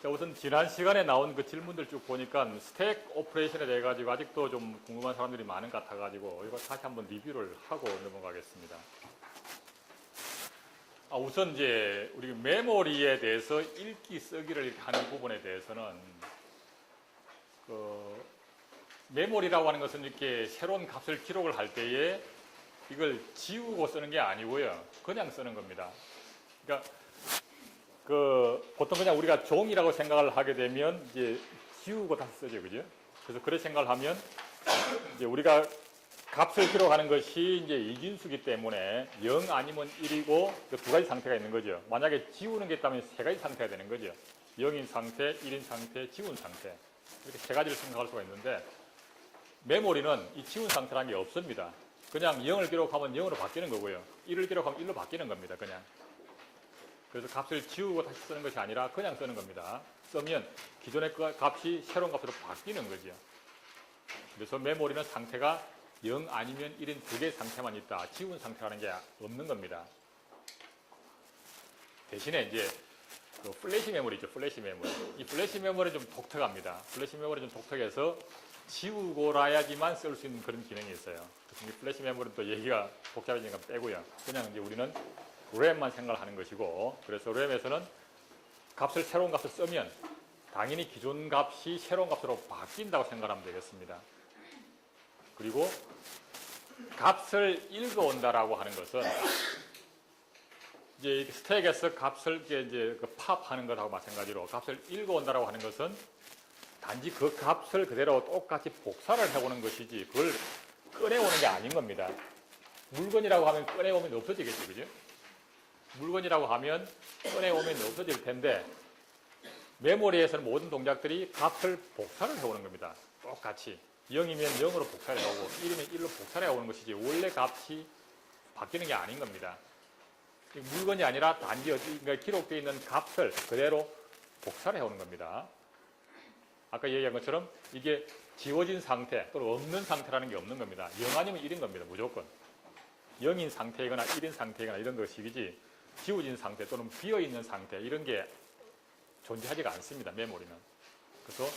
자, 우선 지난 시간에 나온 그 질문들 쭉 보니까 스택 오퍼레이션에 대해 가지고 아직도 좀 궁금한 사람들이 많은 것 같아 가지고 이거 다시 한번 리뷰를 하고 넘어가겠습니다. 우선 이제 우리 메모리에 대해서 읽기 쓰기를 이렇게 하는 부분에 대해서는 메모리라고 하는 것은 이렇게 새로운 값을 기록을 할 때에 이걸 지우고 쓰는 게 아니고요, 그냥 쓰는 겁니다. 그러니까 보통 그냥 우리가 종이라고 생각을 하게 되면 이제 지우고 다시 쓰죠, 그죠? 그래서 그렇게 생각을 하면 이제 우리가 값을 기록하는 것이 이제 이진수기 때문에 0 아니면 1이고 두 가지 상태가 있는 거죠. 만약에 지우는 게 있다면 세 가지 상태가 되는 거죠. 0인 상태, 1인 상태, 지운 상태. 이렇게 세 가지를 생각할 수가 있는데 메모리는 이 지운 상태라는 게 없습니다. 그냥 0을 기록하면 0으로 바뀌는 거고요. 1을 기록하면 1로 바뀌는 겁니다. 그냥. 그래서 값을 지우고 다시 쓰는 것이 아니라 그냥 쓰는 겁니다. 쓰면 기존의 값이 새로운 값으로 바뀌는 거죠. 그래서 메모리는 상태가 0 아니면 1인 두 개의 상태만 있다. 지운 상태라는 게 없는 겁니다. 대신에 이제 플래시 메모리 있죠. 플래시 메모리. 이 플래시 메모리는 좀 독특합니다. 플래시 메모리는 좀 독특해서 지우고라야지만 쓸 수 있는 그런 기능이 있어요. 그래서 이 플래시 메모리는 또 얘기가 복잡해지니까 빼고요. 그냥 이제 우리는 램만 생각을 하는 것이고, 그래서 램에서는 새로운 값을 쓰면 당연히 기존 값이 새로운 값으로 바뀐다고 생각하면 되겠습니다. 그리고 값을 읽어온다라고 하는 것은 이제 스택에서 값을 이제 팝하는 것하고 마찬가지로 값을 읽어온다라고 하는 것은 단지 그 값을 그대로 똑같이 복사를 해오는 것이지 그걸 꺼내오는 게 아닌 겁니다. 물건이라고 하면 꺼내오면 없어지겠죠, 그죠? 물건이라고 하면 꺼내오면 없어질 텐데 메모리에서는 모든 동작들이 값을 복사를 해오는 겁니다. 똑같이 0이면 0으로 복사를 해오고 1이면 1로 복사를 해오는 것이지 원래 값이 바뀌는 게 아닌 겁니다. 물건이 아니라 단지 어디인가에 기록되어 있는 값을 그대로 복사를 해오는 겁니다. 아까 얘기한 것처럼 이게 지워진 상태 또는 없는 상태라는 게 없는 겁니다. 0 아니면 1인 겁니다. 무조건. 0인 상태이거나 1인 상태이거나 이런 것이지 지워진 상태 또는 비어있는 상태 이런 게 존재하지가 않습니다. 메모리는. 그래서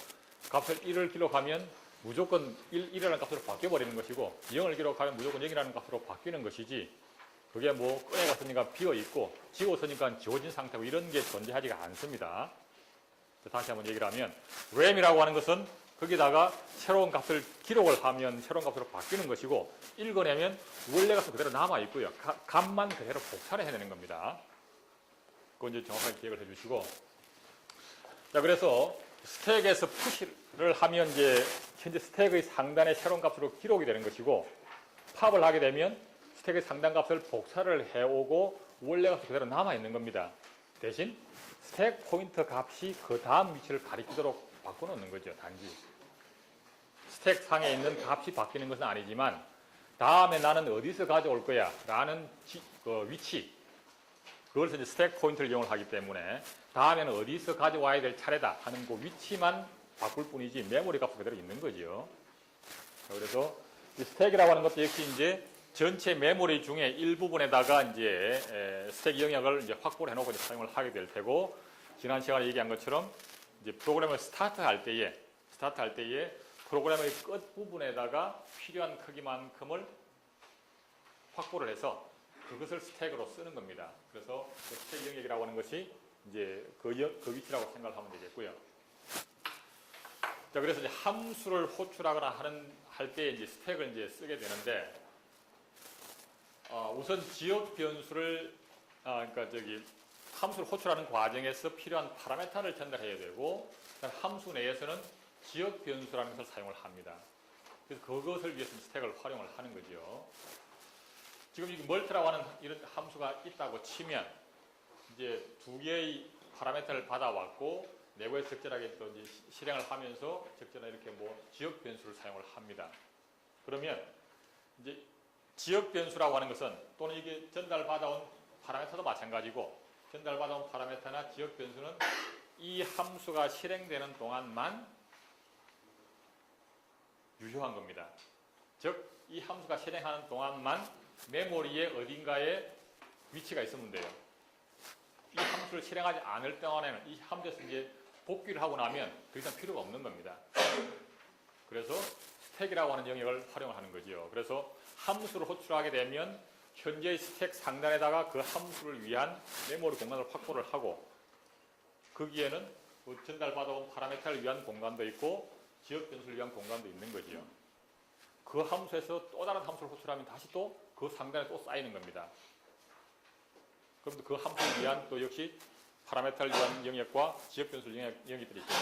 값을 1을 기록하면 무조건 1이라는 값으로 바뀌어버리는 것이고 0을 기록하면 무조건 0이라는 값으로 바뀌는 것이지 그게 뭐 꺼내갔으니까 비어있고 지웠으니까 지워진 상태고 이런 게 존재하지가 않습니다. 다시 한번 얘기를 하면 램이라고 하는 것은 거기다가 새로운 값을 기록을 하면 새로운 값으로 바뀌는 것이고 읽어내면 원래 값은 그대로 남아있고요. 값만 그대로 복사를 해내는 겁니다. 그건 이제 정확하게 기억을 해주시고, 자, 그래서 스택에서 푸시를 하면 이제 현재 스택의 상단에 새로운 값으로 기록이 되는 것이고 팝을 하게 되면 스택의 상단 값을 복사를 해오고 원래 값이 그대로 남아있는 겁니다. 대신 스택 포인터 값이 그 다음 위치를 가리키도록 바꿔놓는 거죠. 단지 스택 상에 있는 값이 바뀌는 것은 아니지만 다음에 나는 어디서 가져올 거야 라는 위치, 그걸 이제 스택 포인터를 이용을 하기 때문에 다음에는 어디서 가져와야 될 차례다 하는 그 위치만 바꿀 뿐이지 메모리 값은 그대로 있는 거죠. 그래서 이 스택이라고 하는 것도 역시 이제 전체 메모리 중에 일부분에다가 이제 스택 영역을 이제 확보를 해놓고 이제 사용을 하게 될 테고, 지난 시간에 얘기한 것처럼 이제 프로그램을 스타트할 때에 프로그램의 끝 부분에다가 필요한 크기만큼을 확보를 해서 그것을 스택으로 쓰는 겁니다. 그래서 그 스택 영역이라고 하는 것이 이제 그 위치라고 생각을 하면 되겠고요. 자, 그래서 이제 함수를 호출하거나 할 때 이제 스택을 이제 쓰게 되는데, 우선 지역 변수를, 함수를 호출하는 과정에서 필요한 파라미터를 전달해야 되고, 함수 내에서는 지역 변수라는 것을 사용을 합니다. 그래서 그것을 위해서 스택을 활용을 하는 거죠. 지금 이 멀티라고 하는 이런 함수가 있다고 치면, 이제 두 개의 파라미터를 받아왔고, 내부에 적절하게 또 이제 실행을 하면서 적절한 이렇게 지역 변수를 사용을 합니다. 그러면 이제 지역 변수라고 하는 것은 또는 이게 전달받아온 파라미터도 마찬가지고 전달받아온 파라미터나 지역 변수는 이 함수가 실행되는 동안만 유효한 겁니다. 즉, 이 함수가 실행하는 동안만 메모리의 어딘가에 위치가 있으면 돼요. 이 함수를 실행하지 않을 동안에는 이 함수에서 이제 복귀를 하고 나면 더 이상 필요가 없는 겁니다. 그래서 스택이라고 하는 영역을 활용을 하는 거죠. 그래서 함수를 호출하게 되면 현재의 스택 상단에다가 그 함수를 위한 메모리 공간을 확보를 하고 거기에는 전달받아온 파라미터를 위한 공간도 있고 지역 변수를 위한 공간도 있는 거지요. 그 함수에서 또 다른 함수를 호출하면 다시 또 그 상단에 또 쌓이는 겁니다. 그럼 그 함수를 위한 또 역시 파라미터를 위한 영역과 지역 변수 영역들이 있죠.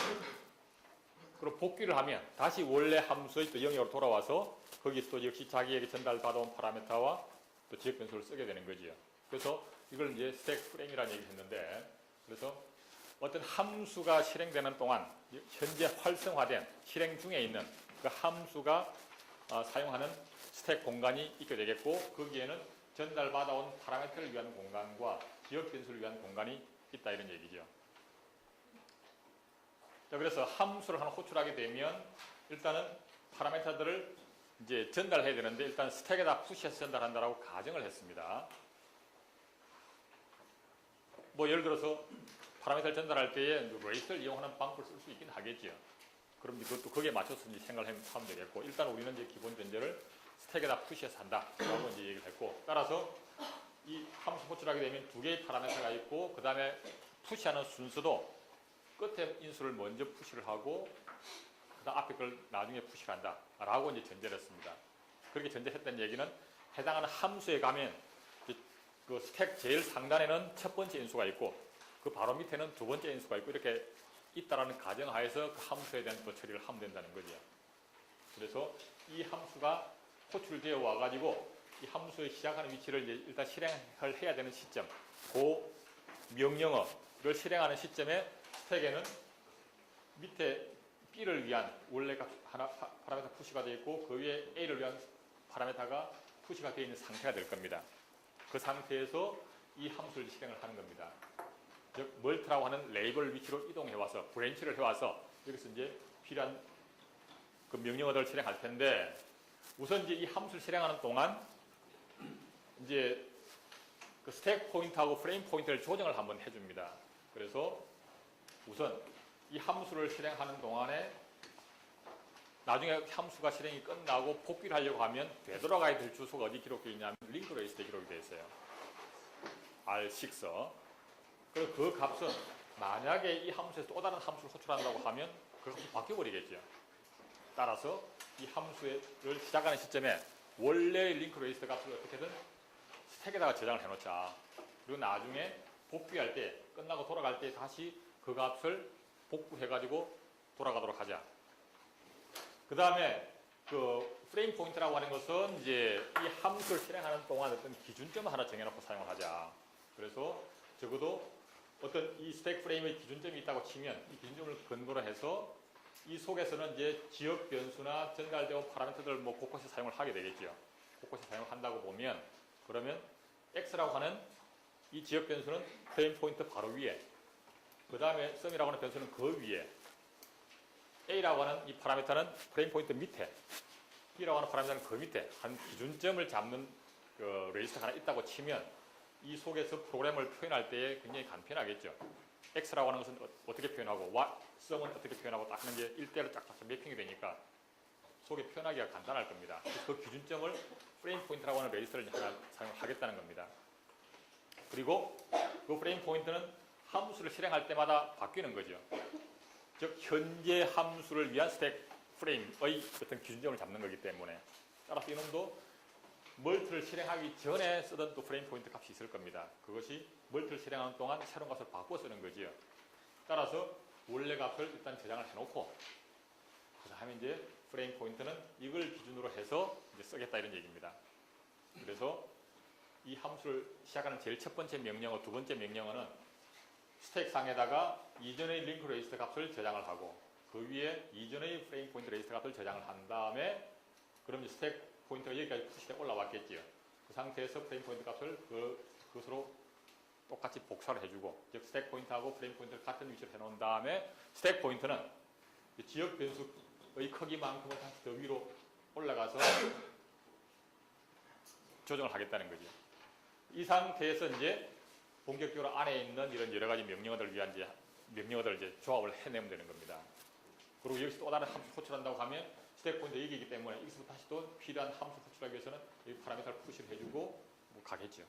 그리고 복귀를 하면 다시 원래 함수의 또 영역으로 돌아와서 거기서 또 역시 자기에게 전달받아온 파라미터와 또 지역 변수를 쓰게 되는 거지요. 그래서 이걸 이제 스택 프레임이라는 얘기를 했는데, 그래서 어떤 함수가 실행되는 동안 현재 활성화된 실행 중에 있는 그 함수가 사용하는 스택 공간이 있게 되겠고, 거기에는 전달받아온 파라미터를 위한 공간과 지역 변수를 위한 공간이 있다 이런 얘기죠. 자, 그래서 함수를 하나 호출하게 되면 일단은 파라미터들을 이제 전달해야 되는데 일단 스택에다 푸시해서 전달한다라고 가정을 했습니다. 뭐 예를 들어서 파라미터를 전달할 때에 레이스를 이용하는 방법을 쓸 수 있긴 하겠죠. 그럼 그것도 거기에 맞춰서 이제 생각을 하면 되겠고, 일단 우리는 이제 기본 전제를 스택에다 푸시해서 한다라고 이제 얘기를 했고, 따라서 이 함수 호출하게 되면 두 개의 파라미터가 있고, 그 다음에 푸시하는 순서도 끝에 인수를 먼저 푸시를 하고, 그 다음 앞에 걸 나중에 푸시를 한다라고 이제 전제를 했습니다. 그렇게 전제했다는 얘기는 해당하는 함수에 가면 그 스택 제일 상단에는 첫 번째 인수가 있고, 그 바로 밑에는 두 번째 인수가 있고, 이렇게 있다라는 가정하에서 그 함수에 대한 또 처리를 하면 된다는 거죠. 그래서 이 함수가 호출되어 와가지고 이 함수의 시작하는 위치를 이제 일단 실행을 해야 되는 시점, 그 명령어를 실행하는 시점에 스택에는 밑에 B를 위한 원래 값 하나 파라미터 푸시가 되어 있고, 그 위에 A를 위한 파라미터가 푸시가 되어 있는 상태가 될 겁니다. 그 상태에서 이 함수를 실행을 하는 겁니다. 즉 멀트라고 하는 레이블 위치로 이동해 와서 브랜치를 해와서 여기서 이제 필요한 그 명령어들을 실행할 텐데, 우선 이제 이 함수를 실행하는 동안 이제 그 스택 포인트하고 프레임 포인트를 조정을 한번 해줍니다. 그래서 우선 이 함수를 실행하는 동안에 나중에 함수가 실행이 끝나고 복귀를 하려고 하면 되돌아가야 될 주소가 어디 기록되어 있냐면 링크 레이스에 기록이 되어 있어요. R6. 그리고 그 값은 만약에 이 함수에서 또 다른 함수를 호출한다고 하면 그 값이 바뀌어버리겠죠. 따라서 이 함수를 시작하는 시점에 원래 링크 레이스 값을 어떻게든 스택에다가 저장을 해놓자. 그리고 나중에 복귀할 때, 끝나고 돌아갈 때 다시 그 값을 복구해가지고 돌아가도록 하자. 그 다음에 그 프레임 포인트라고 하는 것은 이제 이 함수를 실행하는 동안 어떤 기준점을 하나 정해놓고 사용을 하자. 그래서 적어도 어떤 이 스택 프레임의 기준점이 있다고 치면 이 기준점을 근거로 해서 이 속에서는 이제 지역 변수나 전달되어 파라미터들 뭐 곳곳에 사용을 하게 되겠죠. 곳곳에 사용을 한다고 보면, 그러면 X라고 하는 이 지역 변수는 프레임 포인트 바로 위에, 그 다음에 sum이라고 하는 변수는 그 위에, A라고 하는 이 파라미터는 프레임 포인트 밑에, B라고 하는 파라미터는 그 밑에 한 기준점을 잡는 그 레지스터가 하나 있다고 치면 이 속에서 프로그램을 표현할 때 굉장히 간편하겠죠. X라고 하는 것은 어떻게 표현하고 sum은 어떻게 표현하고 딱 하는 게 일대로 쫙쫙 매핑이 되니까 속에 표현하기가 간단할 겁니다. 그래서 그 기준점을 프레임 포인트라고 하는 레지스터를 하나 사용하겠다는 겁니다. 그리고 그 프레임 포인트는 함수를 실행할 때마다 바뀌는 거죠. 즉 현재 함수를 위한 스택 프레임의 어떤 기준점을 잡는 거기 때문에, 따라서 이놈도 멀트를 실행하기 전에 쓰던 또 프레임 포인트 값이 있을 겁니다. 그것이 멀트를 실행하는 동안 새로운 값을 바꿔 쓰는 거지요. 따라서 원래 값을 일단 저장을 해놓고, 그 다음에 이제 프레임 포인트는 이걸 기준으로 해서 이제 쓰겠다 이런 얘기입니다. 그래서 이 함수를 시작하는 제일 첫 번째 명령어, 두 번째 명령어는 스택 상에다가 이전의 링크 레지스터 값을 저장을 하고, 그 위에 이전의 프레임 포인트 레지스터 값을 저장을 한 다음에, 그럼 이제 스택 포인트가 여기까지 푸시에 올라왔겠지요. 그 상태에서 프레임 포인트 값을 그것으로 똑같이 복사를 해주고, 즉 스택 포인트하고 프레임 포인트를 같은 위치로 해놓은 다음에 스택 포인트는 지역 변수의 크기만큼은 다시 더 위로 올라가서 조정을 하겠다는 거죠. 이 상태에서 이제 본격적으로 안에 있는 이런 여러 가지 명령어들을 위한 이제 명령어들 이제 조합을 해내면 되는 겁니다. 그리고 여기서 또 다른 함수 호출한다고 하면 스택 포인트 여기이기 때문에 여기서 다시 또 필요한 함수 호출하기 위해서는 여기 파라미터를 푸시를 해주고 뭐 가겠죠.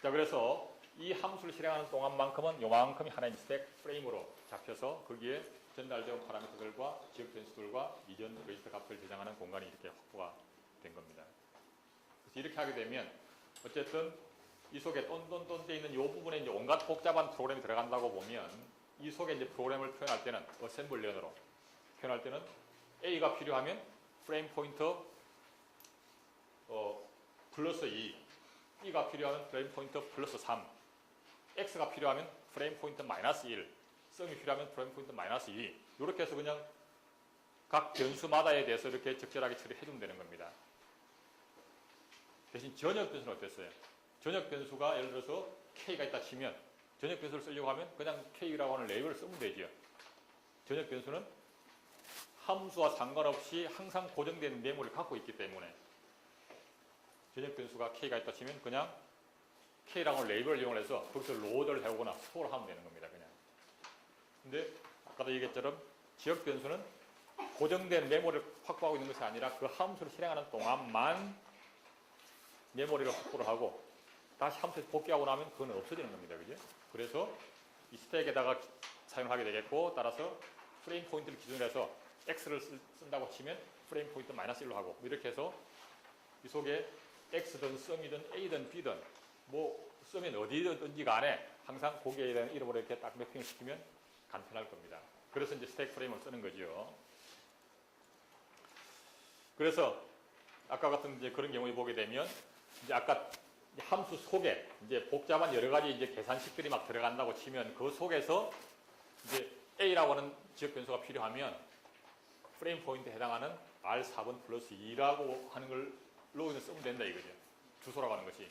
자, 그래서 이 함수를 실행하는 동안만큼은 요만큼이 하나의 스택 프레임으로 잡혀서 거기에 전달되온 파라미터들과 지역 변수들과 이전 레지스터 값을 저장하는 공간이 이렇게 확보가 된 겁니다. 그래서 이렇게 하게 되면 어쨌든 이 속에 똔똔똔 돼 있는 이 부분에 이제 온갖 복잡한 프로그램이 들어간다고 보면 이 속에 이제 프로그램을 표현할 때는 어셈블리언으로 표현할 때는 A가 필요하면 프레임 포인터 플러스 2, B가 필요하면 프레임 포인터 플러스 3, X가 필요하면 프레임 포인터 마이너스 1, 썸이 필요하면 프레임 포인터 마이너스 2 이렇게 해서 그냥 각 변수마다에 대해서 이렇게 적절하게 처리해주면 되는 겁니다. 대신 전역 변수는 어땠어요? 전역 변수가 예를 들어서 K가 있다 치면 전역 변수를 쓰려고 하면 그냥 K라고 하는 레이블을 쓰면 되죠. 전역 변수는 함수와 상관없이 항상 고정된 메모리를 갖고 있기 때문에 전역 변수가 K가 있다 치면 그냥 K라고 하는 레이블을 이용해서 거기서 로드를 해오거나 스토어를 하면 되는 겁니다. 그냥. 근데 아까도 얘기했처럼 지역 변수는 고정된 메모리를 확보하고 있는 것이 아니라 그 함수를 실행하는 동안만 메모리를 확보를 하고 다시 함수에서 복귀하고 나면 그건 없어지는 겁니다. 그죠? 그래서 이 스택에다가 사용하게 되겠고 따라서 프레임 포인트를 기준으로 해서 X를 쓴다고 치면 프레임 포인트 마이너스 1로 하고 이렇게 해서 이 속에 X든 썸이든 A든 B든 뭐 쓰면 어디든지 간에 항상 거기에 대한 이름으로 이렇게 딱 매핑을 시키면 간편할 겁니다. 그래서 이제 스택 프레임을 쓰는 거죠. 그래서 아까 같은 이제 그런 경우에 보게 되면 이제 아까 함수 속에 이제 복잡한 여러 가지 이제 계산식들이 막 들어간다고 치면 그 속에서 이제 A라고 하는 지역 변수가 필요하면 프레임 포인트에 해당하는 R4번 플러스 2라고 하는 걸로 쓰면 된다 이거죠. 주소라고 하는 것이.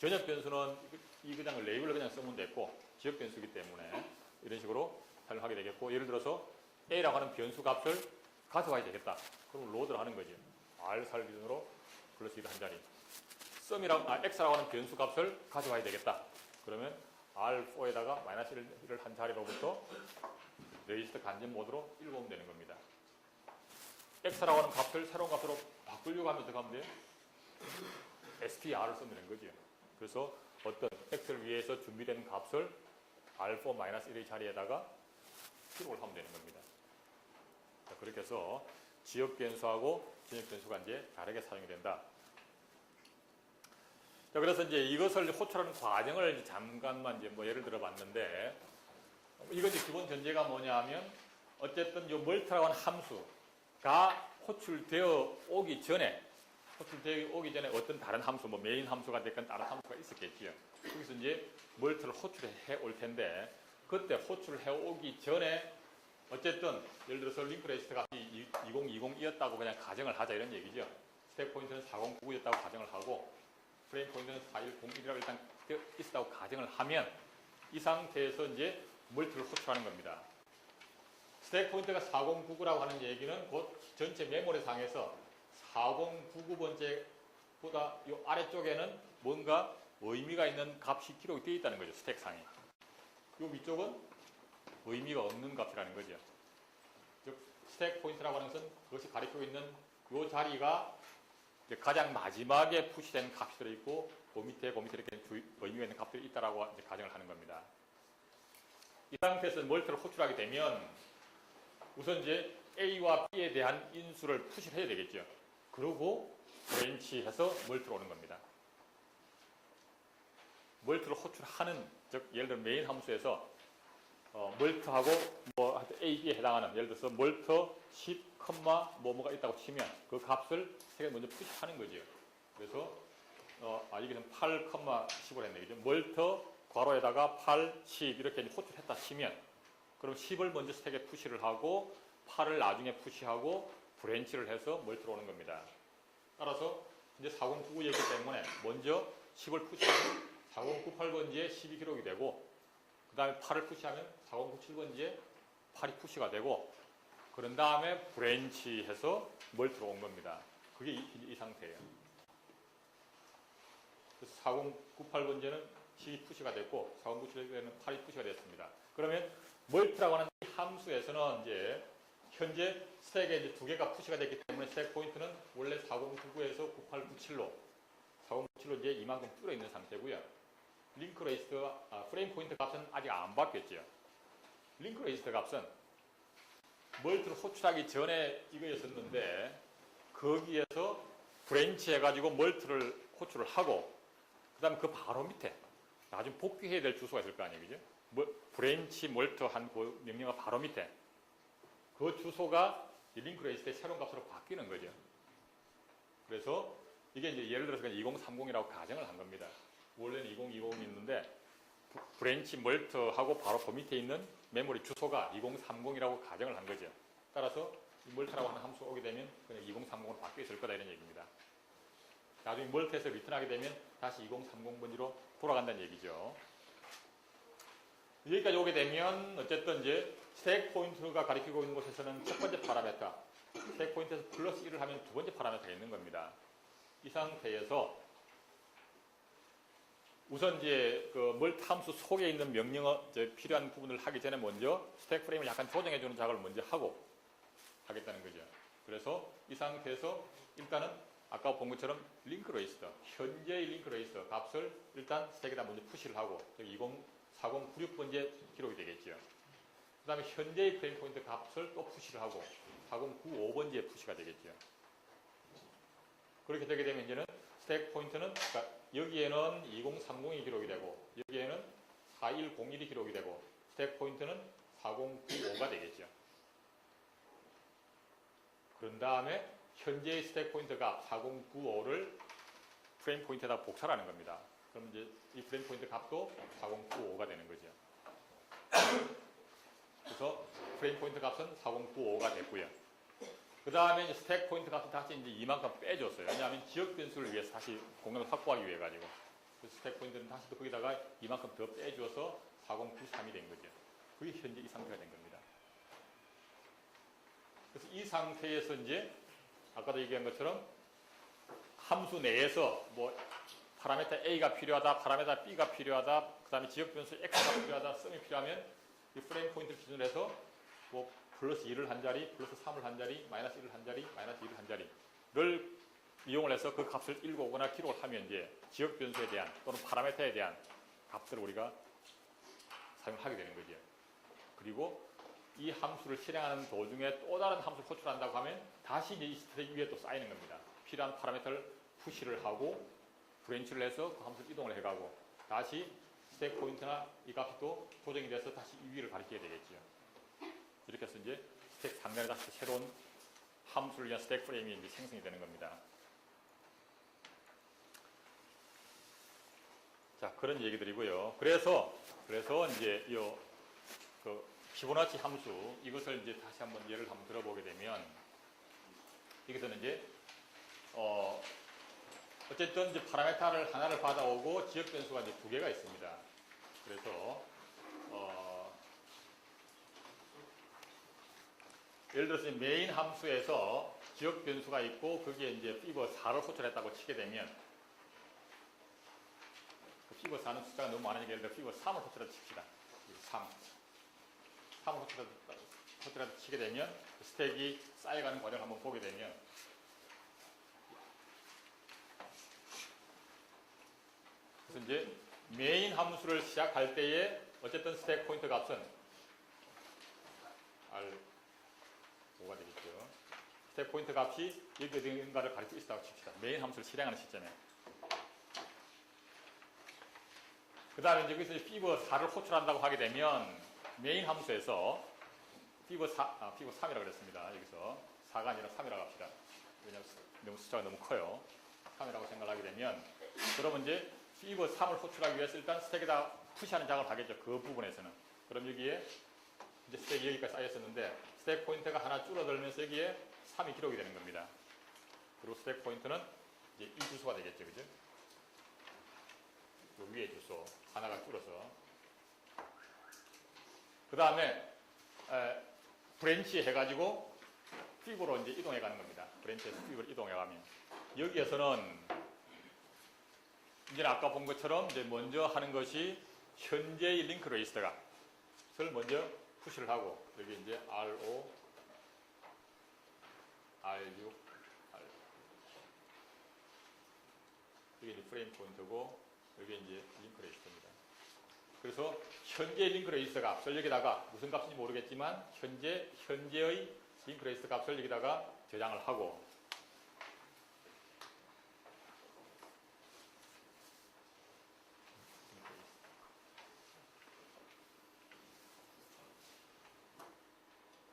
전역 변수는 이 그냥 레이블을 그냥 쓰면 됐고 지역 변수이기 때문에 이런 식으로 사용하게 되겠고 예를 들어서 A라고 하는 변수 값을 가져와야 되겠다. 그럼 로드를 하는 거죠. R4를 기준으로 플러스 1을 한 자리. X라고 하는 변수 값을 가져와야 되겠다. 그러면 R4에다가 마이너스 1을 한 자리로부터 레지스터 간접 모드로 읽어오면 되는 겁니다. X라고 하는 값을 새로운 값으로 바꾸려고 하면 어떻게 하면 돼요? STR을 쓰면 되는 거죠. 그래서 어떤 X를 위해서 준비된 값을 R4-1의 자리에다가 기록을 하면 되는 겁니다. 자, 그렇게 해서 지역 변수하고 전역 변수가 이제 다르게 사용이 된다. 자, 그래서 이제 이것을 호출하는 과정을 이제 잠깐만 이제 뭐 예를 들어 봤는데, 이건 이제 기본 전제가 뭐냐 하면, 어쨌든 이 멀티라고 하는 함수가 호출되어 오기 전에 어떤 다른 함수, 뭐 메인 함수가 됐건 다른 함수가 있었겠지요. 거기서 이제 멀티를 호출해 올 텐데, 그때 호출해 오기 전에 어쨌든 예를 들어서 링크 레지스터가 2020이었다고 그냥 가정을 하자 이런 얘기죠. 스택 포인트는 4099였다고 가정을 하고 프레임 포인트는 4101이라고 일단 있었다고 가정을 하면 이 상태에서 이제 멀티를 호출하는 겁니다. 스택 포인트가 4099라고 하는 얘기는 곧 전체 메모리 상에서 4099번째보다 이 아래쪽에는 뭔가 의미가 있는 값이 기록이 되어 있다는 거죠. 스택 상에. 이 위쪽은 의미가 없는 값이라는 거죠. 즉 스택 포인트라고 하는 것은 그것이 가리키고 있는 이 자리가 이제 가장 마지막에 푸시된 값이 들어있고 그 밑에 이렇게 의미가 있는 값들이 있다라고 이제 가정을 하는 겁니다. 이 상태에서 멀티를 호출하게 되면 우선 이제 A와 B에 대한 인수를 푸시를 해야 되겠죠. 그리고 브랜치해서 멀티로 오는 겁니다. 멀티를 호출하는, 즉 예를 들어 메인 함수에서 멀티하고 뭐 A, B에 해당하는 예를 들어서 멀티 10, 뭐가 있다고 치면 그 값을 세 개 먼저 푸시하는 거죠. 그래서 여기서는 8, 10을 했네. 그죠? 멀티 괄호에다가 8, 10 이렇게 호출했다 치면 그럼 10을 먼저 세 개 푸시를 하고 8을 나중에 푸시하고 브랜치를 해서 멀티로 오는 겁니다. 따라서 이제 4099이기 때문에 먼저 10을 푸시하면 4098번지에 10이 기록이 되고 그 다음에 8을 푸시하면 4097번지에 8이 푸시가 되고 그런 다음에 브랜치해서 멀티로 온 겁니다. 그게 이 상태예요. 그래서 4098번지는 7이 푸시가 됐고 4097에는 8이 푸시가 됐습니다. 그러면 멀트라고 하는 이 함수에서는 이제 현재 스택에 이제 두 개가 푸시가 됐기 때문에 스택 포인트는 원래 4099에서 9897로 이제 이만큼 줄어 있는 상태고요. 링크 레이스트 프레임 포인트 값은 아직 안 바뀌었죠. 링크 레이스트 값은 멀트를 호출하기 전에 이거였었는데 거기에서 브랜치 해가지고 멀트를 호출을 하고 그 다음에 그 바로 밑에 나중에 복귀해야 될 주소가 있을 거 아니에요, 그죠? 브랜치 멀트 한 그 명령어 바로 밑에 그 주소가 링크 레이스트의 새로운 값으로 바뀌는 거죠. 그래서 이게 이제 예를 들어서 2030이라고 가정을 한 겁니다. 원래는 2020이 있는데 브랜치 멀트하고 바로 그 밑에 있는 메모리 주소가 2030이라고 가정을 한 거죠. 따라서 이 멀트라고 하는 함수가 오게 되면 그냥 2030으로 바뀌어 있을 거다 이런 얘기입니다. 나중에 멀트에서 리턴하게 되면 다시 2030번지로 돌아간다는 얘기죠. 여기까지 오게 되면 어쨌든 이제 스택 포인트가 가리키고 있는 곳에서는 첫 번째 파라메터, 스택 포인트에서 플러스 1을 하면 두 번째 파라메터가 있는 겁니다. 이 상태에서 우선 이제 그 멀트 함수 속에 있는 명령어 필요한 부분을 하기 전에 먼저 스택 프레임을 약간 조정해주는 작업을 먼저 하고 하겠다는 거죠. 그래서 이 상태에서 일단은 아까 본 것처럼 링크 레이스터, 현재의 링크 레이스터 값을 일단 스택에다 먼저 푸시를 하고 204096번째 기록이 되겠죠. 그 다음에 현재의 프레임 포인트 값을 또 푸시를 하고 4095번째에 푸시가 되겠죠. 그렇게 되게 되면 이제는 스택 포인트는 그러니까 여기에는 2030이 기록이 되고 여기에는 4101이 기록이 되고 스택 포인트는 4095가 되겠죠. 그런 다음에 현재의 스택 포인트가 4095를 프레임 포인트에다 복사하는 겁니다. 그럼 이제 이 프레임 포인트 값도 4095가 되는 거죠. 그래서 프레임 포인트 값은 4095가 됐고요. 그 다음에 이제 스택 포인트 값을 다시 이제 이만큼 빼줬어요. 왜냐하면 지역 변수를 위해서 다시 공간을 확보하기 위해 가지고. 그래서 스택 포인트는 다시 또 거기다가 이만큼 더 빼줘서 4093이 된 거죠. 그게 현재 이 상태가 된 겁니다. 그래서 이 상태에서 이제 아까도 얘기한 것처럼 함수 내에서 뭐 파라메터 A가 필요하다, 파라메터 B가 필요하다, 그 다음에 지역 변수 X가 필요하다, 썸이 필요하면 이 프레임 포인트를 기준으로 해서 뭐 플러스 1을 한 자리, 플러스 3을 한 자리, 마이너스 1을 한 자리, 마이너스 1을 한 자리를 이용을 해서 그 값을 읽어오거나 기록을 하면 이제 지역 변수에 대한 또는 파라메터에 대한 값들을 우리가 사용하게 되는 거죠. 그리고 이 함수를 실행하는 도중에 또 다른 함수를 호출한다고 하면 다시 이제 이 스택 위에 또 쌓이는 겁니다. 필요한 파라메터를 푸시를 하고 브랜치를 해서 그 함수를 이동을 해가고 다시 스택 포인트나 이 값이 또 조정이 돼서 다시 이 위를 가리키게 되겠죠. 이렇게 해서 이제 스택 상단에 다시 새로운 함수를 위한 스택 프레임이 이제 생성이 되는 겁니다. 자, 그런 얘기들이고요. 그래서 이제 그 피보나치 함수 이것을 이제 다시 한번 예를 한번 들어보게 되면 여기서는 이제 어쨌든 이제 파라메타를 하나를 받아오고 지역 변수가 이제 두 개가 있습니다. 그래서 예를 들어서 메인 함수에서 지역 변수가 있고 거기에 이제 피버 4를 호출했다고 치게 되면 그 피버 4는 숫자가 너무 많으니까 예를 들어 피버 3을 호출해서 칩시다. 3을 호출해서 치게 되면 스택이 쌓여가는 과정을 한번 보게 되면 그래서 이제 메인 함수를 시작할 때에 어쨌든 스택 포인트 값은 R5가 되겠죠. 스택 포인트 값이 여기 어딘가를 가리키고 있다고 칩시다. 메인 함수를 실행하는 시점에. 그 다음에 이제 여기서 피버 4를 호출한다고 하게 되면 메인 함수에서 피버 3이라고 그랬습니다. 여기서 4가 아니라 3이라고 합시다. 왜냐하면 너무 숫자가 너무 커요. 3이라고 생각을 하게 되면 그러면 이제 피버 3을 호출하기 위해서 일단 스택에다 푸시하는 작업을 하겠죠. 그 부분에서는. 그럼 여기에 이제 스택이 여기까지 쌓였었는데 스택 포인트가 하나 줄어들면서 여기에 3이 기록이 되는 겁니다. 그리고 스택 포인트는 이제 이 주소가 되겠죠. 그죠? 그 위에 주소 하나가 줄어서 그 다음에 브랜치 해가지고 피브로 이제 이동해 가는 겁니다. 브랜치에서 피브로 이동해 가면 여기에서는 이제 아까 본 것처럼 이제 먼저 하는 것이 현재의 링크 레지스터 값을 먼저 푸시를 하고 여기 이제 R5, R6, R 여기 이제 프레임 포인트고 여기 이제 링크 레지스터입니다. 그래서 현재 링크 레지스터 값을 여기다가 무슨 값인지 모르겠지만 현재의 링크 레지스터 값을 여기다가 저장을 하고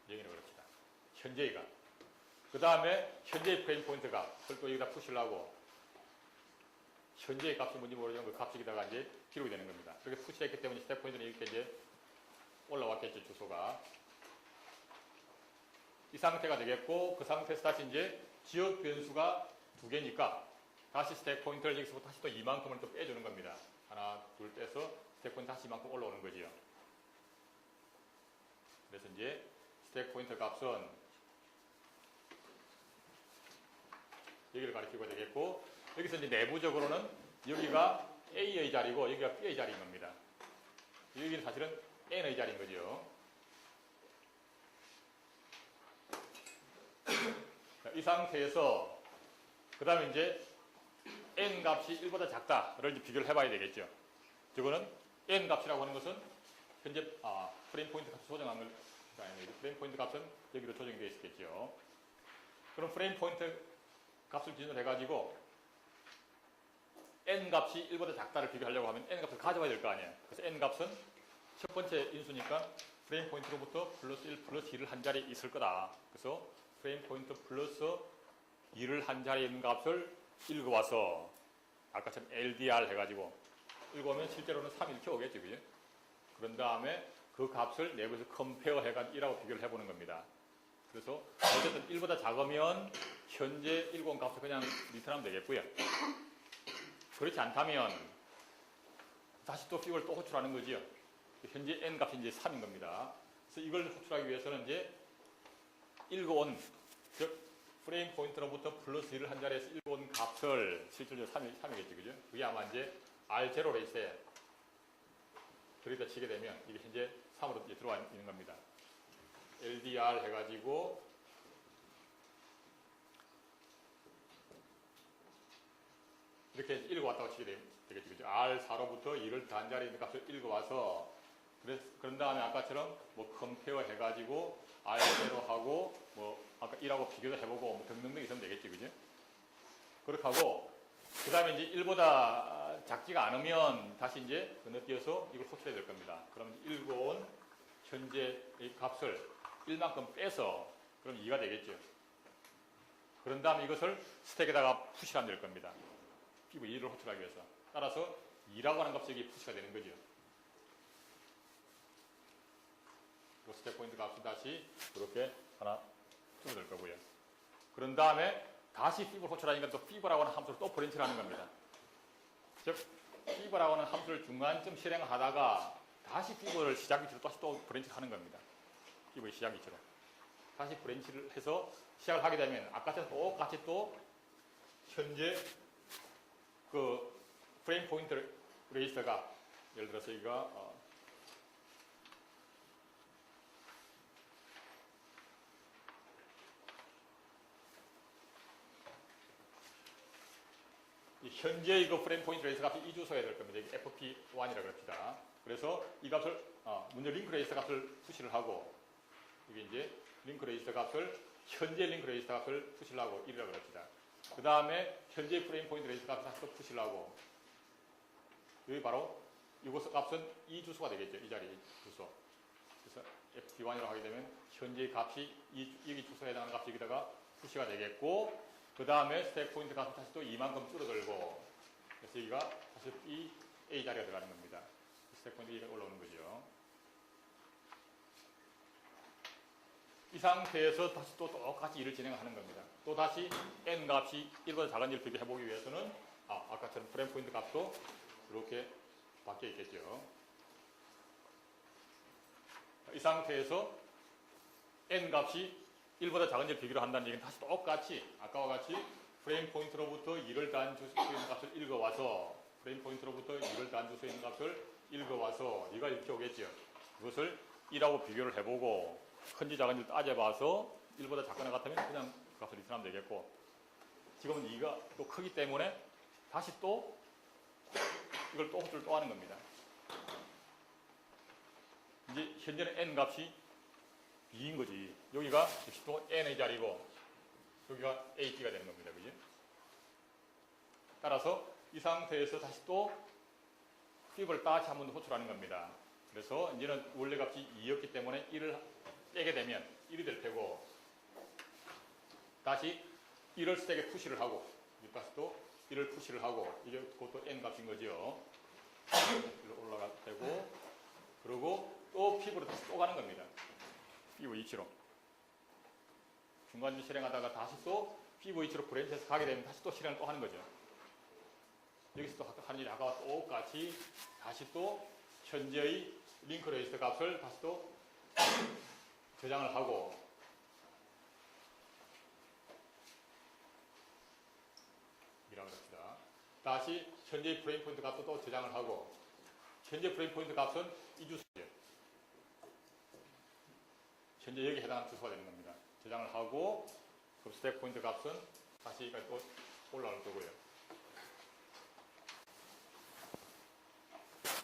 여기는 그럽시다. 현재의 값. 그 다음에 현재의 프레임 포인트 값을 또 여기다 푸시를 하고 현재의 값이 뭔지 모르지만 그 값이 여기다가 이제 기록이 되는 겁니다. 그렇게 푸시했기 때문에 스택 포인트는 이렇게 이제 올라왔겠죠, 주소가. 이 상태가 되겠고, 그 상태에서 다시 이제 지역 변수가 두 개니까 다시 스택 포인트를 여기서부터 다시 또 이만큼을 또 빼주는 겁니다. 하나, 둘 빼서 스택 포인트 다시 이만큼 올라오는 거지요. 그래서 이제 스택 포인트 값은 여기를 가리키고 되겠고, 여기서 이제 내부적으로는 여기가 A의 자리고 여기가 B의 자리인 겁니다. 여기는 사실은 N의 자리인 거죠. 이 상태에서 그 다음에 이제 N 값이 1보다 작다를 이제 비교를 해봐야 되겠죠. 저거는 N 값이라고 하는 것은 현재 프레임 포인트 값을 조정한 걸 아닙니다. 프레임 포인트 값은 여기로 조정이 되어 있겠죠. 그럼 프레임 포인트 값을 기준으로 해가지고 N 값이 1보다 작다를 비교하려고 하면 N 값을 가져와야 될 거 아니에요. 그래서 N 값은 첫 번째 인수니까 프레임 포인트로부터 플러스 1 플러스 2를 한 자리에 있을 거다. 그래서 프레임 포인트 플러스 2를 한 자리에 있는 값을 읽어와서 아까처럼 LDR 해가지고 읽어오면 실제로는 3 이렇게 오겠죠. 그죠? 그런 다음에 그 값을 내부에서 컴페어 해가지고 1하고 비교를 해보는 겁니다. 그래서 어쨌든 1보다 작으면 현재 1고 값을 그냥 리턴하면 되겠고요. 그렇지 않다면 다시 또 이걸 또 호출하는 거지요. 현재 n 값이 이제 3인 겁니다. 그래서 이걸 호출하기 위해서는 이제 읽어온, 즉 프레임 포인트로부터 플러스 1을 한 자리에서 읽어온 값을 실질적으로 3이겠죠. 그죠? 그게 아마 이제 R0 레이스에 들이다 치게 되면 이게 현재 3으로 이제 들어와 있는 겁니다. LDR 해가지고 이렇게 읽어왔다고 치게 되겠죠. 그죠? R4로부터 2를 한 자리에 있는 값을 읽어와서 그런 다음에 아까처럼 뭐 컴페어 해가지고 R0 하고 뭐 아까 1하고 비교도 해보고 뭐 등등등 있으면 되겠죠. 그죠? 그렇게 하고 그 다음에 이제 1보다 작지가 않으면 다시 이제 건너뛰어서 이걸 호출해야 될 겁니다. 그럼 읽어온 현재의 값을 1만큼 빼서 그럼 2가 되겠죠. 그런 다음에 이것을 스택에다가 푸시하면 될 겁니다. 피부 2를 호출하기 위해서. 따라서 2라고 하는 값이 여기 푸시가 되는 거죠. 스택 포인트 값이 다시 그렇게 하나 줄어들 거고요. 그런 다음에 다시 피부를 호출하니까 또 피부라고 하는 함수를 또 브랜치를 하는 겁니다. 즉 피부라고 하는 함수를 중간쯤 실행하다가 다시 피부를 시작위치로 다시 또 브랜치를 하는 겁니다. 피부의 시작위치로. 다시 브랜치를 해서 시작을 하게 되면 아까처럼 똑같이 또 현재 그 프레임 포인트 레지스터가 예를 들어서 이거 현재의 그 프레임 포인트 레지스터 값이 이 주소에 될 겁니다. FP1이라고 합시다. 그래서 이 값을 먼저 링크 레지스터 값을 푸시를 하고 이게 이제 링크 레지스터 값을 현재 링크 레지스터 값을 푸시를 하고 1이라고 합시다. 그 다음에 현재 프레임 포인트 레지스터 값을 다시 또 푸시를 하고 여기 바로 이곳 값은 이 주소가 되겠죠. 이 자리 주소. 그래서 FP1이라고 하게 되면 현재 값이 여기 주소에 해당하는 값이 여기다가 푸시가 되겠고 그 다음에 스택 포인트 값은 다시 또 이만큼 줄어들고 그래서 여기가 다시 이 A 자리가 들어가는 겁니다. 스택 포인트가 올라오는 거죠. 이 상태에서 다시 또 똑같이 일을 진행하는 겁니다. 또 다시 N 값이 1보다 작은지를 비교해보기 위해서는 아까처럼 프레임 포인트 값도 이렇게 바뀌어 있겠죠. 이 상태에서 N 값이 1보다 작은지를 비교를 한다는 얘기는 다시 똑같이 아까와 같이 프레임 포인트로부터 2를 더한 주수의 값을 읽어와서 프레임 포인트로부터 2를 단주 수 있는 값을 읽어와서 2가 이렇게 오겠죠. 그것을 1하고 비교를 해보고 큰지 작은지 따져봐서 1보다 작거나 같으면 그냥 그 값을 리턴하면 되겠고, 지금은 2가 또 크기 때문에 다시 또 이걸 또 호출을 또 하는 겁니다. 이제 현재는 n 값이 b인 거지. 여기가 역시 또 n의 자리고 여기가 AB가 되는 겁니다. 그지? 따라서 이 상태에서 다시 또 fib를 다시 한 번 더 호출하는 겁니다. 그래서 이제는 원래 값이 2였기 때문에 1을 빼게 되면 1이 될 테고, 다시 1을 스택에 푸시를 하고, 다시 또 1을 푸시를 하고, 이게 그것도 n 값인 거죠. 올라갈 테고, 그리고 또 fib로 다시 또 가는 겁니다. fi브 위치로. 중간 실행하다가 다시 또 fi브 위치로 브랜치해서 가게 되면 다시 또 실행을 또 하는 거죠. 여기서 또 하는 일이 아까와 똑같이 다시 또 현재의 링크 레지스터 값을 다시 또 저장을 하고, 이라고 합시다. 다시 현재의 프레임 포인트 값도 또 저장을 하고, 현재 프레임 포인트 값은 이 주소죠. 현재 여기에 해당하는 주소가 되는 겁니다. 저장을 하고, 그 스택 포인트 값은 다시 또 올라올 거고요.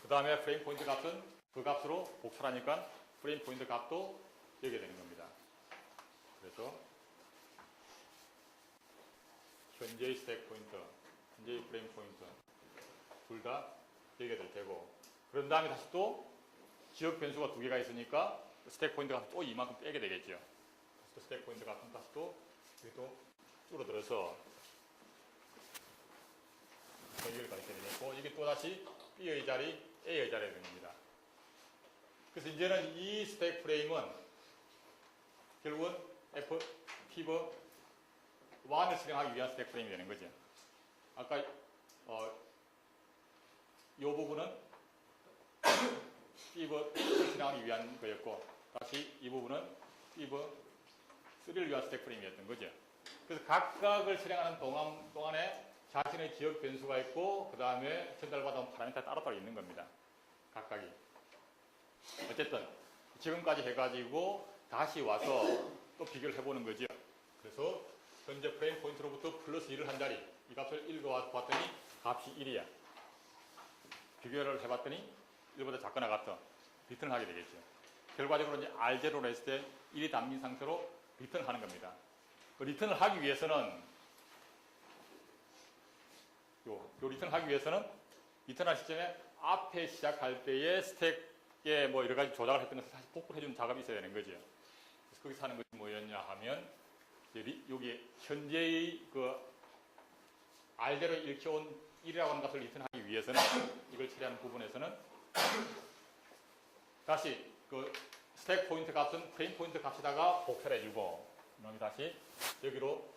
그 다음에 프레임 포인트 값은 그 값으로 복사하니까 프레임 포인트 값도 여기에 되는 겁니다. 그래서 현재의 스택 포인트, 현재의 프레임 포인트 둘 다 여기에 될 테고, 그런 다음에 다시 또 지역 변수가 두 개가 있으니까 스택 포인트 값은 또 이만큼 빼게 되겠죠. 또 스택 포인트 값은 다시 또 여기 또 줄어들어서 여기를 가리게 되겠고, 이게 또 다시 B의 자리, A의 자리에 됩니다. 그래서 이제는 이 스택 프레임은 결국은 피버 1을 실행하기 위한 스택 프레임이 되는 거죠. 아까 이 부분은 피버 2를 실행하기 위한 거였고, 다시 이 부분은 피버 3를 위한 스택 프레임이었던 거죠. 그래서 각각을 실행하는 동안에 자신의 지역 변수가 있고, 그 다음에 전달받은 파라미터가 따로따로 있는 겁니다. 각각이. 어쨌든 지금까지 해가지고 다시 와서 또 비교를 해보는 거죠. 그래서 현재 프레임 포인트로부터 플러스 1을 한 자리, 이 값을 읽어와서 봤더니 값이 1이야. 비교를 해봤더니 1보다 작거나 같아. 리턴을 하게 되겠죠. 결과적으로 이제 R0로 했을 때 1이 담긴 상태로 리턴을 하는 겁니다. 그 리턴을 하기 위해서는 요 리턴을 하기 위해서는 리턴할 시점에 앞에 시작할 때의 스택에 뭐 여러 가지 조작을 했던 것을 다시 복구를 해주는 작업이 있어야 되는 거죠. 그래서 거기서 하는 것이 뭐였냐 하면, 여기 현재의 그 R대로 읽혀온 1이라고 하는 값을 리턴하기 위해서는, 이걸 처리하는 부분에서는 다시 그 스택 포인트 값은 프레임 포인트 값에다가 복사를 해주고, 그다음에 다시 여기로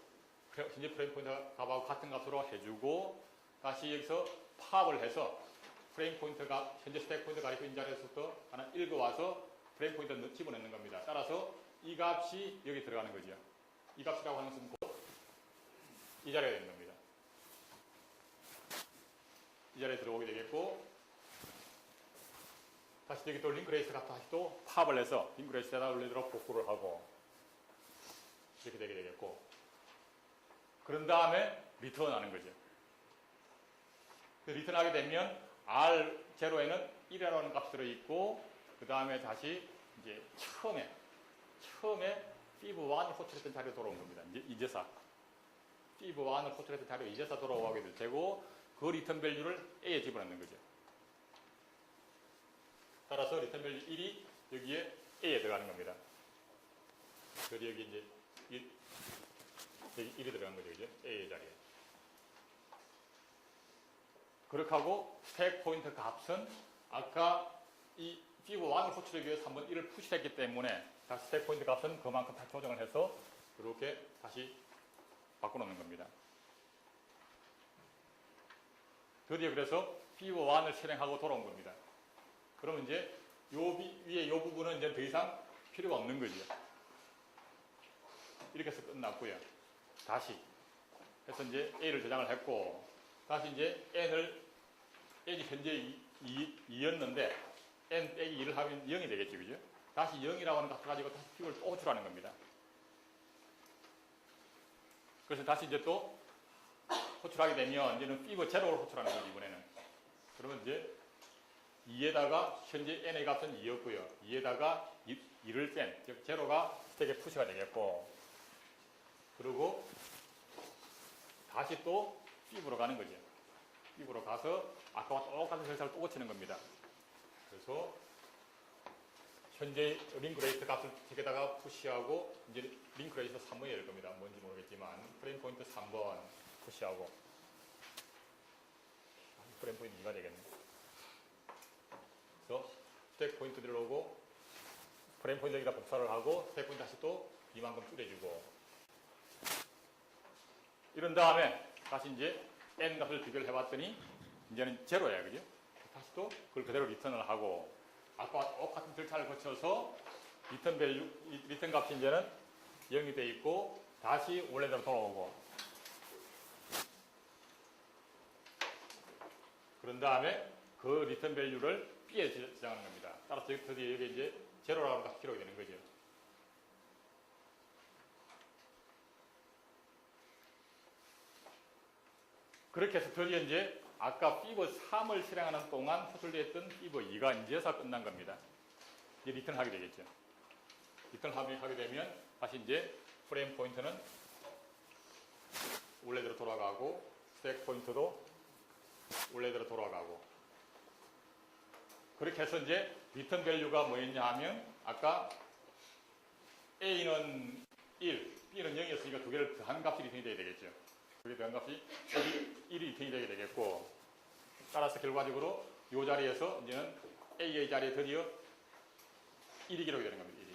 현재 프레임 포인트 값하고 같은 값으로 해주고, 다시 여기서 팝을 해서 프레임 포인트 값, 현재 스택 포인트 가리고 있는 자리에서부터 하나 읽어와서 프레임 포인트를 집어넣는 겁니다. 따라서 이 값이 여기 들어가는 거죠. 이 값이라고 하는 것은 곧 이 자리가 되는 겁니다. 이 자리에 들어오게 되겠고, 다시 여기 또 링크레이스 값 다시 또 팝을 해서 링크레이스에다 원래대로 복구를 하고, 이렇게 되게 되겠고, 그런 다음에 리턴하는 거죠. 리턴하게 되면 R0에는 1이라고 하는 값이 들어있고, 그 다음에 다시 이제 처음에 five 1을 호출했던 자리로 돌아온 겁니다. 이제사 five 1을 호출했던 자리로 이제사 돌아오게 될 테고, 그 리턴 밸류를 A에 집어넣는 거죠. 따라서 리턴 밸류 1이 여기에 A에 들어가는 겁니다. 그래서 여기 이제 여기 1이 들어간 거죠. 그죠? A의 자리에. 그렇게 하고 스택 포인트 값은 아까 이 five 1을 호출하기 위해서 한번 1을 푸시했기 때문에 다시 스택 포인트 값은 그만큼 다 조정을 해서 이렇게 다시 바꿔놓는 겁니다. 드디어 그래서 five 1을 실행하고 돌아온 겁니다. 그러면 이제 위에 이 부분은 이제 더 이상 필요가 없는 거죠. 이렇게 해서 끝났고요. 다시 해서 이제 A를 저장을 했고, 다시 이제 N을 n이 현재 2였는데 n 빼기 2를 하면 0이 되겠죠. 그죠? 다시 0이라고 하는 값을 가지고 다시 픽을 또 호출하는 겁니다. 그래서 다시 이제 또 호출하게 되면 이제는 피버 제로를 호출하는 거죠. 이번에는. 그러면 이제 2에다가 현재 n의 값은 2였고요. 2에다가 2를 뺀, 즉 제로가 스택에 푸시가 되겠고, 그리고 다시 또 피브로 가는 거죠. 피브로 가서 아까와 똑같은 절차를 또 고치는 겁니다. 그래서 현재 링크레이스 값을 책에다가 푸시하고 이제 링크레이스 3번이 될 겁니다. 뭔지 모르겠지만 프레임 포인트 3번 푸시하고 프레임 포인트 2가 되겠네. 그래서 스택 포인트 들어오고 프레임 포인트 여기다 복사를 하고 스택 포인트 다시 또 이만큼 줄여주고 이런 다음에 다시 이제 n 값을 비교를 해봤더니 이제는 제로야, 그죠? 다시 또 그걸 그대로 리턴을 하고 아까 똑같은 절차를 거쳐서 리턴 밸류, 리턴 값이 이제는 0이 돼 있고 다시 원래대로 돌아오고 그런 다음에 그 리턴 밸류를 B에 저장하는 겁니다. 따라서 여기 이제 제로라고 하면 기록이 되는 거죠. 그렇게 해서 드디어 이제 아까 피버 3을 실행하는 동안 호출됐던 피버 2가 이제서 끝난 겁니다. 이제 리턴 하게 되겠죠. 리턴 하게 되면 다시 이제 프레임 포인트는 원래대로 돌아가고 스택 포인트도 원래대로 돌아가고 그렇게 해서 이제 리턴 밸류가 뭐였냐 하면 아까 A는 1, B는 0이었으니까 두 개를 더한 값이 리턴이 돼야 되겠죠. 그게 더한 값이 1이 리턴이 되게 되겠고 따라서 결과적으로 이 자리에서 이제는 A의 자리에 드디어 1이 기록이 되는 겁니다. 1이.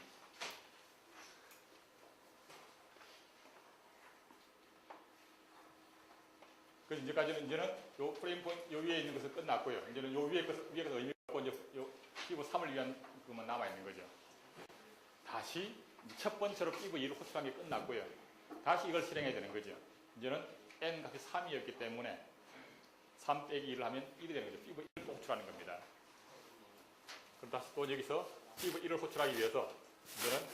그래서 이제는 요 프레임 포인트, 요 위에 있는 것은 끝났고요. 이제는 요 위에 것은 의미가 없고 이제 요 피브 3을 위한 것만 남아있는 거죠. 다시 첫 번째로 피브 2를 호출한 게 끝났고요. 다시 이걸 실행해야 되는 거죠. 이제는 n 값이 3이었기 때문에 3 빼기 2를 하면 1이 되는 거죠. 피브 1을 호출하는 겁니다. 그럼 다시 또 여기서 피브 1을 호출하기 위해서 이제는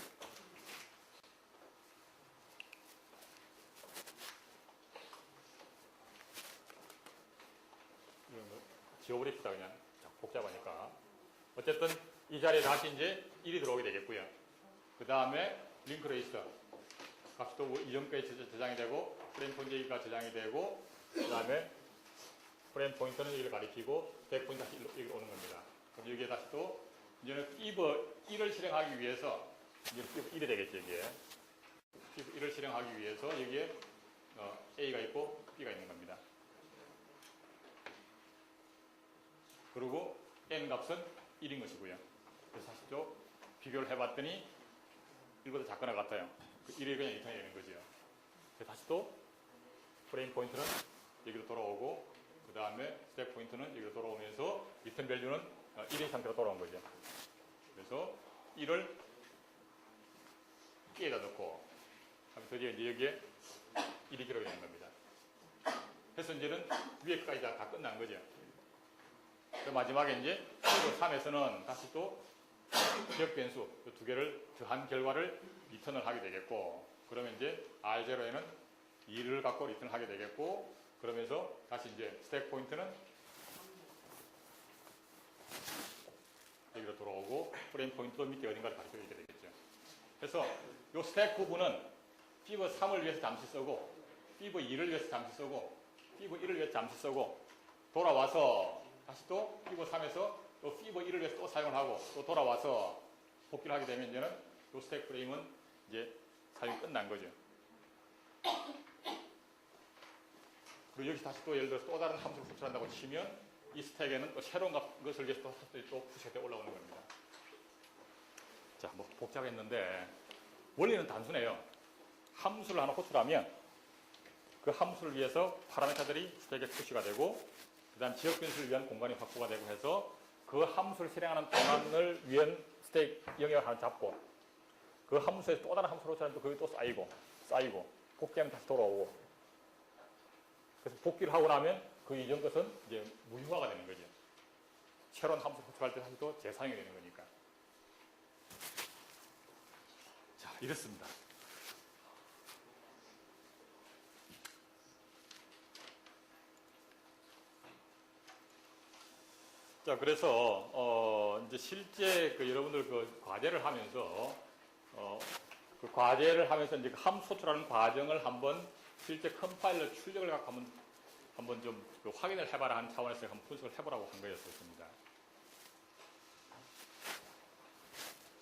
이런 거 지워버립시다. 그냥 복잡하니까. 어쨌든 이 자리에 다시 이제 1이 들어오게 되겠고요. 그 다음에 링크레이스 값이 또 이전까지 저장이 되고 프레임 포인트가 저장이 되고 그 다음에 프레임 포인트는 여기를 가리키고 스택 포인트 다시 여기 오는 겁니다. 그럼 여기에 다시 또 이제는 피버 1을 실행하기 위해서 이제 피버 1이 되겠죠. 이게 피버 1을 실행하기 위해서 여기에 A가 있고 B가 있는 겁니다. 그리고 n 값은 1인 것이고요. 그래서 다시 또 비교를 해봤더니 1보다 작거나 같아요. 그 1이 그냥 리턴이 되는 거죠. 그래서 다시 또 프레임 포인트는 여기로 돌아오고 그 다음에 스택 포인트는 여기로 돌아오면서 리턴 밸류는 1인 상태로 돌아온 거죠. 그래서 1을 B에다 넣고 하면 드디어 이제 여기에 1이 기록이 되는 겁니다. 그래서 이제는 위에까지 다 끝난 거죠. 그 마지막에 이제 3에서는 다시 또 기억 변수 두 개를 더한 결과를 리턴을 하게 되겠고 그러면 이제 R0에는 2를 갖고 리턴을 하게 되겠고 그러면서 다시 이제 스택 포인트는 여기로 돌아오고 프레임 포인트도 밑에 어딘가를 가르쳐 주게 되겠죠. 그래서 이 스택 부분은 피버 3을 위해서 잠시 쓰고 피버 2를 위해서 잠시 쓰고 피버 1을 위해서 잠시 쓰고 돌아와서 다시 또 피버 3에서 또 피버 1을 위해서 또 사용을 하고 또 돌아와서 복귀를 하게 되면 이제는 이 스택 프레임은 이제 사용이 끝난 거죠. 그리고 여기서 다시 또 예를 들어서 또 다른 함수를 호출한다고 치면 이 스택에는 또 새로운 것을 위해서 또 푸시가 돼 올라오는 겁니다. 자, 뭐 복잡했는데 원리는 단순해요. 함수를 하나 호출하면 그 함수를 위해서 파라미터들이 스택에 푸시가 되고 그 다음 지역 변수를 위한 공간이 확보가 되고 해서 그 함수를 실행하는 동안을 위한 스택 영역을 하나 잡고 그 함수에서 또 다른 함수를 호출하면 또 그게 또 쌓이고 복귀하면 다시 돌아오고 그래서 복귀를 하고 나면 그 이전 것은 이제 무효화가 되는 거죠. 새로운 함수 호출할 때 다시 또 재사용이 되는 거니까. 자, 이렇습니다. 자, 그래서 이제 실제 여러분들 그 과제를 하면서 그 과제를 하면서 이제 그 함수 호출하는 과정을 한번 실제 컴파일러 출력을 갖고 한번 좀 그 확인을 해봐라 하는 차원에서 한번 분석을 해보라고 한 거였습니다.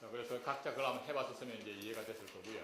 자, 그래서 각자 그걸 한번 해봤었으면 이제 이해가 됐을 거고요.